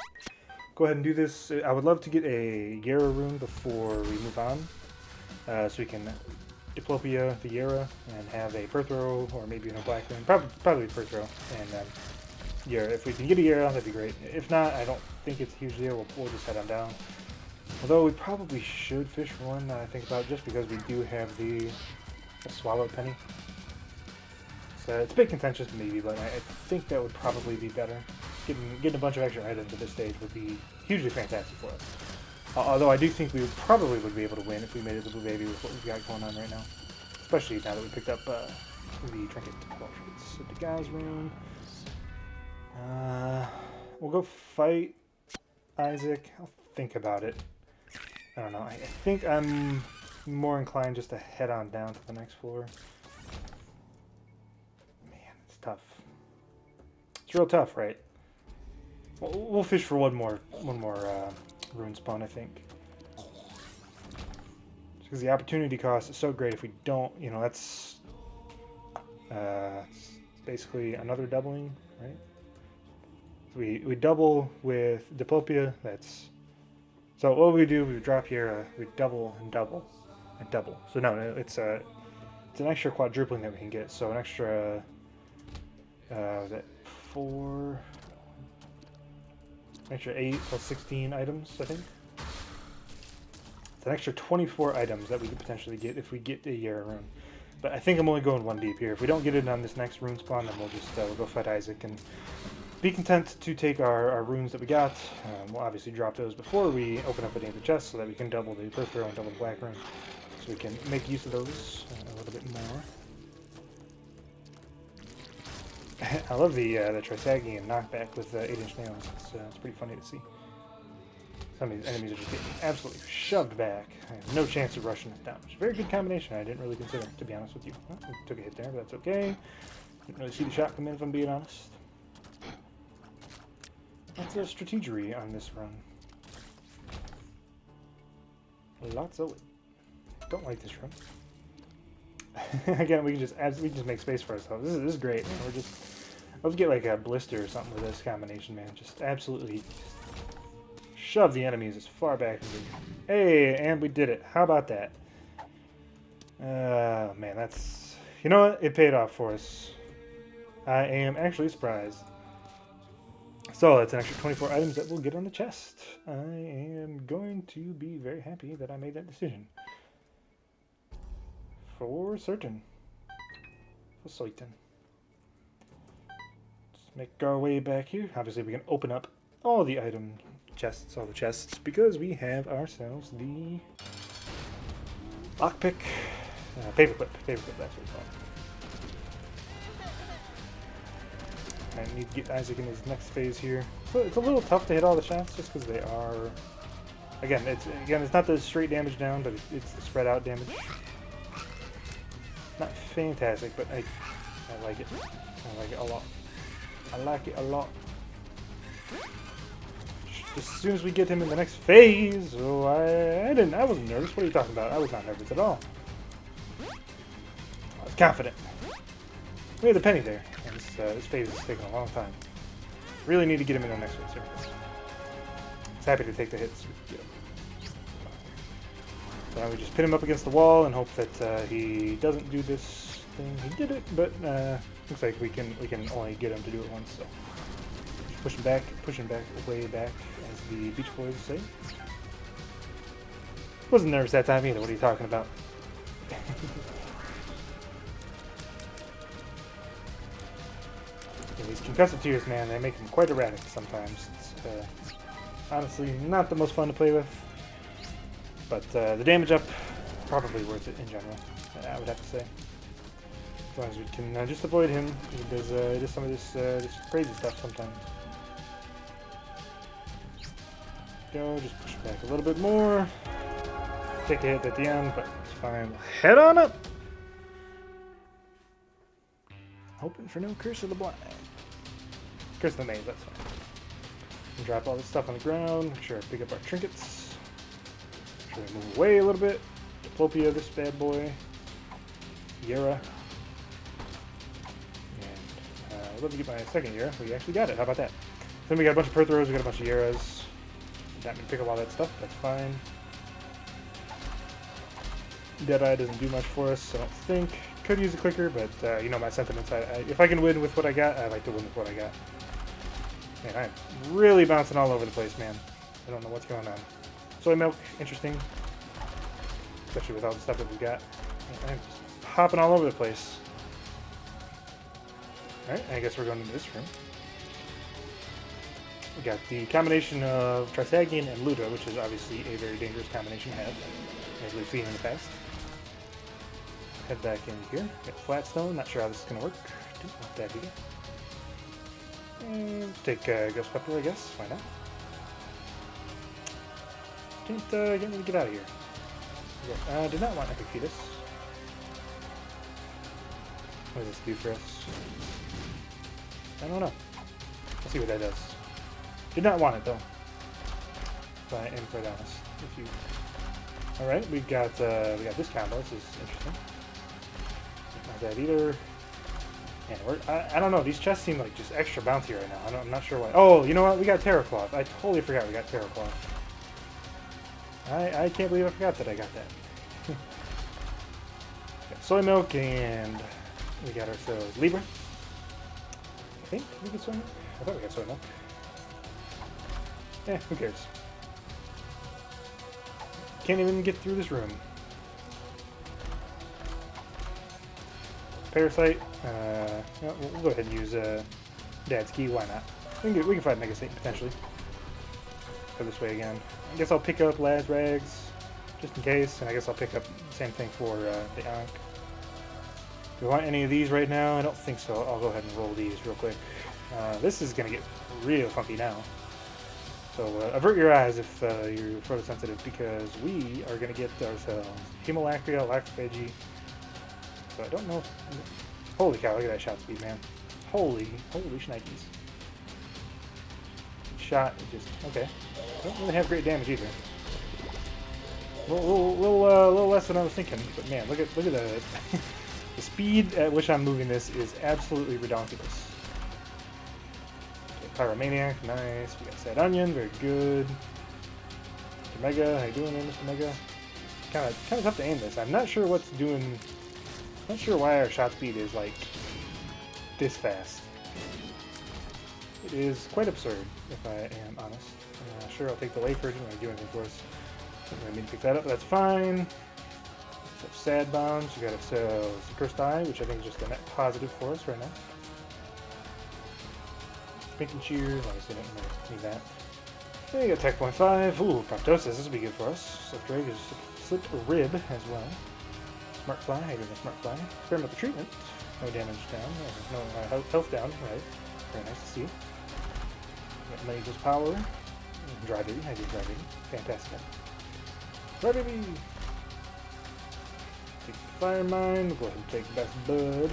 S1: Go ahead and do this. I would love to get a Yara rune before we move on. So we can Diplopia the Yara and have a Perthrow or maybe even a Black rune. Probably Perthrow. And Yara. If we can get a Yara, that'd be great. If not, I don't think it's a huge deal. We'll just head on down. Although we probably should fish for one, I think about, just because we do have the Swallow Penny. So it's a bit contentious maybe, but I think that would probably be better. Getting a bunch of extra items at this stage would be hugely fantastic for us. Although I do think we probably would be able to win if we made it to Blue Baby with what we've got going on right now. Especially now that we picked up the trinket. So the Gauss rune. We'll go fight Isaac. I'll think about it. I don't know. I think I'm more inclined just to head on down to the next floor. Man, it's tough. It's real tough, right? We'll fish for one more rune spawn, I think. Just because the opportunity cost is so great. If we don't, you know, that's basically another doubling, right? So we double with Diplopia. That's so what we do. We drop here. We double and double and double. So no, it's an extra quadrupling that we can get. So an extra was that 4? Extra 8 plus 16 items, I think. It's an extra 24 items that we could potentially get if we get a Yara rune. But I think I'm only going one deep here. If we don't get it on this next rune spawn, then we'll just we'll go fight Isaac and be content to take our runes that we got. We'll obviously drop those before we open up any of the chests so that we can double the Perthrow and double the Black rune. So we can make use of those a little bit more. I love the Trisagian knockback with 8-inch nails. It's pretty funny to see. Some of these enemies are just getting absolutely shoved back. I have no chance of rushing it down. It's a very good combination. I didn't really consider, to be honest with you. Well, we took a hit there, but that's okay. Didn't really see the shot come in, if I'm being honest. That's a strategery on this run. Lots of it. Don't like this run. Again, we can just make space for ourselves. This is great, man. Let's get like a blister or something with this combination, man. Just absolutely shove the enemies as far back as we can. Hey, and we did it. How about that? Man, that's... You know what? It paid off for us. I am actually surprised. So, that's an extra 24 items that we'll get on the chest. I am going to be very happy that I made that decision. For certain. For certain. Let's make our way back here. Obviously, we can open up all the item chests, all the chests, because we have ourselves the lockpick, paperclip, that's what it's called. I need to get Isaac in his next phase here. So it's a little tough to hit all the shots just because they are. Again, it's not the straight damage down, but it's the spread out damage. Not fantastic, but I like it. I like it a lot. I like it a lot. As soon as we get him in the next phase, oh, I wasn't nervous. What are you talking about? I was not nervous at all. I was confident. We had the penny there. And this phase is taking a long time. Really need to get him in the next phase here. He's happy to take the hits. So now we just pin him up against the wall and hope that he doesn't do this thing. He did it, but looks like we can only get him to do it once. So pushing back, way back, as the Beach Boys say. Wasn't nervous that time either. What are you talking about? Yeah, these concussive tears, man, they make them quite erratic sometimes. It's honestly not the most fun to play with, but the damage up, probably worth it in general, I would have to say. As long as we can just avoid him, he does some of this crazy stuff sometimes. Go, just push back a little bit more. Take a hit at the end, but it's fine. Head on up! Hoping for no Curse of the Blind. Curse of the Maze, that's fine. And drop all this stuff on the ground. Make sure I pick up our trinkets. Make sure we move away a little bit. Diplopia, this bad boy. Yera. And I'd love to get my second Yera. We actually got it. How about that? Then we got a bunch of Perthros, we got a bunch of Yeras. That means pick up all that stuff. That's fine. Deadeye doesn't do much for us, I don't think. Could use a clicker, but you know my sentiments. If I can win with what I got, I like to win with what I got. Man, I'm really bouncing all over the place, man. I don't know what's going on. Soy milk, interesting. Especially with all the stuff that we got. I'm just hopping all over the place. Alright, I guess we're going into this room. We got the combination of Trisagion and Luda, which is obviously a very dangerous combination to have, as we've seen in the past. Head back in here. Got Flatstone, not sure how this is going to work. Not that either. And take Ghost Pepper, I guess. Why not? Can't really get out of here. Okay. Did not want Epic Fetus. What does this do for us? I don't know. Let's see what that does. Did not want it though. If I am quite honest with you. All right, we got this combo. This is interesting. Not that either. And I don't know. These chests seem like just extra bouncy right now. I'm not sure why. Oh, you know what? We got Terracloth. I totally forgot we got Terracloth. I can't believe I forgot that I got that. Got soy milk and we got ourselves Libra. I think we get soy milk. I thought we got soy milk. Eh, who cares? Can't even get through this room. Parasite. We'll go ahead and use Dad's Key. Why not? We can fight Mega Satan potentially. Go this way again. I guess I'll pick up Laz Rags just in case, and I guess I'll pick up the same thing for the Ankh. Do we want any of these right now? I don't think so. I'll go ahead and roll these real quick. This is gonna get real funky now. So avert your eyes if you're photosensitive, because we are going to get ourselves Hemolacria, Lacrophagy. So I don't know. Holy cow, look at that shot speed, man. Holy shnikes. Shot, just, okay. Don't really have great damage either. A little less than I was thinking, but man, look at the the speed at which I'm moving this is absolutely redonkulous. Pyromaniac, nice. We got Sad Onion, very good. Mr. Mega, how you doing there, Mr. Mega? Kind of tough to aim this. I'm not sure what's doing. Not sure why our shot speed is like this fast. It is quite absurd, if I am honest. Sure, I'll take the Lay Virgin when I do anything for us. I need to pick that up. That's fine. So Sad Bombs. We got ourselves the Cursed Eye, which I think is just a net positive for us right now. Pink and Cheers, obviously don't need that. Then you got Tech Point 5. Ooh, Proptosis, this will be good for us. Slipped Drake is Slipped a Rib as well. Smart Fly, how you doing, Smart Fly? Experimental Treatment, no damage down, no health down, right. Very nice to see. Got Magel's Power. Dry Baby, how you doing, Dry Baby? Fantastic. Dry Baby! Take Fire Mine, we'll go ahead and take Best Bud.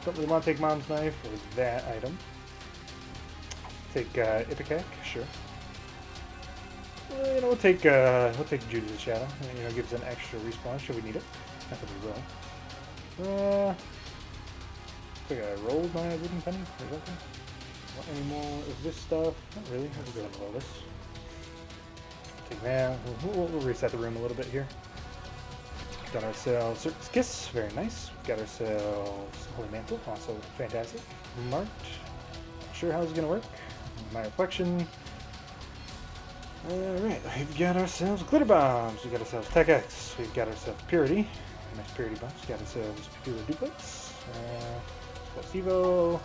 S1: Don't really want to take Mom's Knife or that item. Take Ipecac, sure. You know, we'll take Judas' Shadow. You know, gives an extra respawn should we need it. Not that we will. I think I rolled my wooden penny or something. Want any more of this stuff? Not really. I'll go ahead and roll this. Take that. We'll reset the room a little bit here. Got ourselves Circus Kiss, very nice. Got ourselves Holy Mantle, also fantastic. Marked. sure how this is going to work. My reflection. Alright, we've got ourselves glitter bombs. We've got ourselves Tech X. We've got ourselves Purity. Nice Purity bombs. We've got ourselves Pure Duplex. Placebo.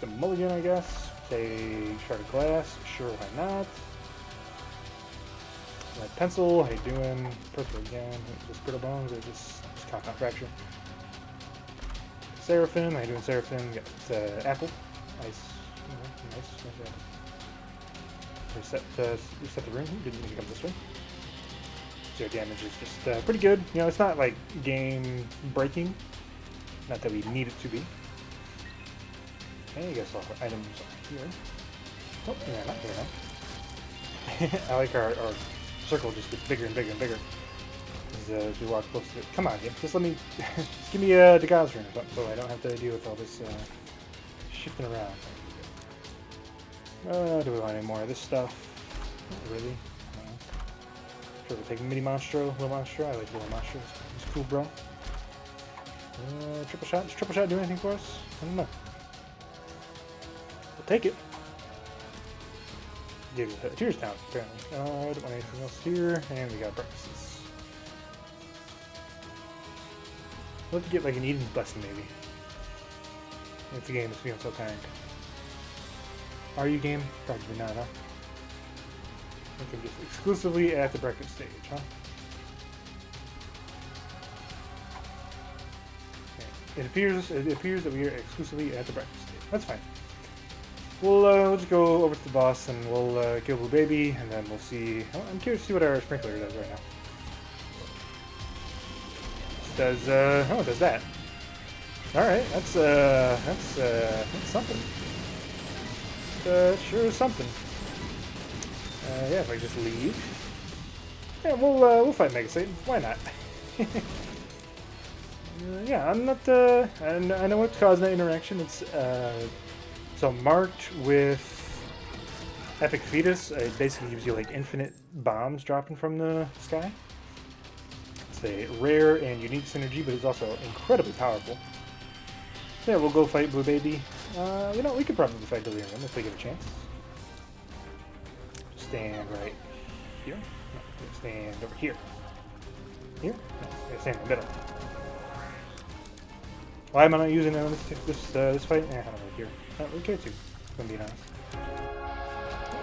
S1: The mulligan, I guess. Say Shard of Glass. Sure, why not? Red Pencil. How you doing? Purple again. Just glitter bombs or just compound fracture. Seraphim. How you doing, Seraphim? Got Apple. Nice. Nice apple. Reset the room. Didn't need to come this way. So your damage is just pretty good. You know, it's not like game breaking. Not that we need it to be. Okay, I guess all our items are here. Oh, yeah, not here now. I like our circle just gets bigger and bigger and bigger as we walk close to it. Come on, just let me, just give me a Degas ring or something so I don't have to deal with all this shifting around. Do we want any more of this stuff? Not really. Sure, we'll take Mini Monstro, Little Monstro. I like Little Monstro. It's cool, bro. Triple shot. Does triple shot do anything for us? I don't know. We'll take it. Give it a Tears down, apparently. I don't want anything else here. And we got breakfasts. We'll have to get like an Eden blessing, maybe. If the game is feeling so kind. Are you game? Probably not, huh? I think just exclusively at the breakfast stage, huh? Okay. It appears that we are exclusively at the breakfast stage. That's fine. We'll just go over to the boss and we'll kill Blue Baby, and then we'll see. I'm curious to see what our sprinkler does right now. It does that. All right, that's something. Sure is something. Yeah, if I just leave. Yeah, we'll fight Mega Satan. Why not? Yeah, I'm not. And I know what's causing that interaction. It's so marked with Epic Fetus. It basically gives you like infinite bombs dropping from the sky. It's a rare and unique synergy, but it's also incredibly powerful. So yeah, we'll go fight Blue Baby. You know, we could probably fight Delirium if we get a chance. Just stand right here. No, stand over here. Here? No, stand in the middle. Why am I not using it on this fight? I don't really care. I don't really care to, if I'm being honest.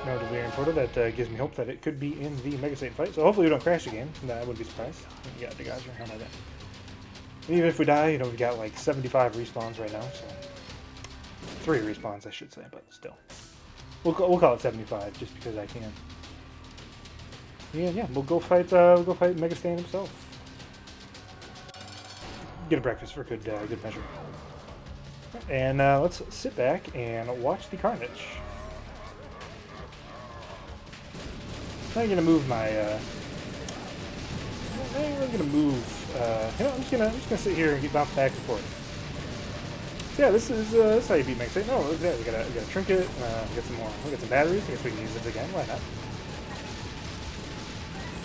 S1: No Delirium Portal. That gives me hope that it could be in the Mega Satan fight. So hopefully we don't crash again. I wouldn't be surprised. Yeah, the guys are how am I that? Even if we die, you know, we got like 75 respawns right now, so 3 respawns, I should say, but still, we'll call it 75 just because I can. Yeah, we'll go fight Mega Satan himself. Get a breakfast for good measure, and let's sit back and watch the carnage. I'm gonna move my. I'm gonna move. You know, I'm just gonna sit here and get bounced back and forth. So yeah, this is how you beat Mega Satan. Oh, look at that. We got a trinket. We got some more. We got some batteries. I guess we can use this again. Why not?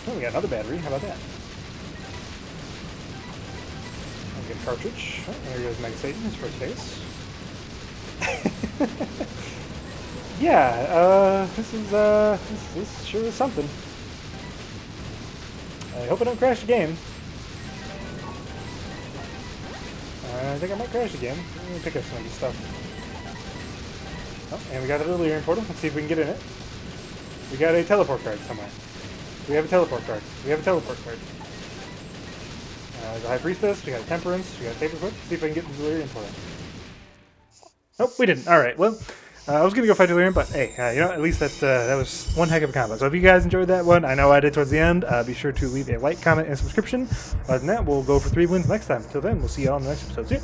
S1: Oh, we got another battery. How about that? I'll get a cartridge. Oh, there goes Mega Satan. His first face. Yeah. This sure is something. I hope I don't crash the game. I think I might crash again. Let me pick up some of this stuff. Oh, and we got a Delirium Portal. Let's see if we can get in it. We got a teleport card somewhere. We have a teleport card. We have a teleport card. There's a High Priestess. We got a Temperance. We got a Paperfoot. See if I can get the Delirium Portal. Nope, we didn't. Alright, well, I was going to go fight Delirium, but hey, you know, at least that was one heck of a combo. So if you guys enjoyed that one, I know I did towards the end, be sure to leave a like, comment, and subscription. Other than that, we'll go for 3 wins next time. Until then, we'll see you all in the next episode. See ya!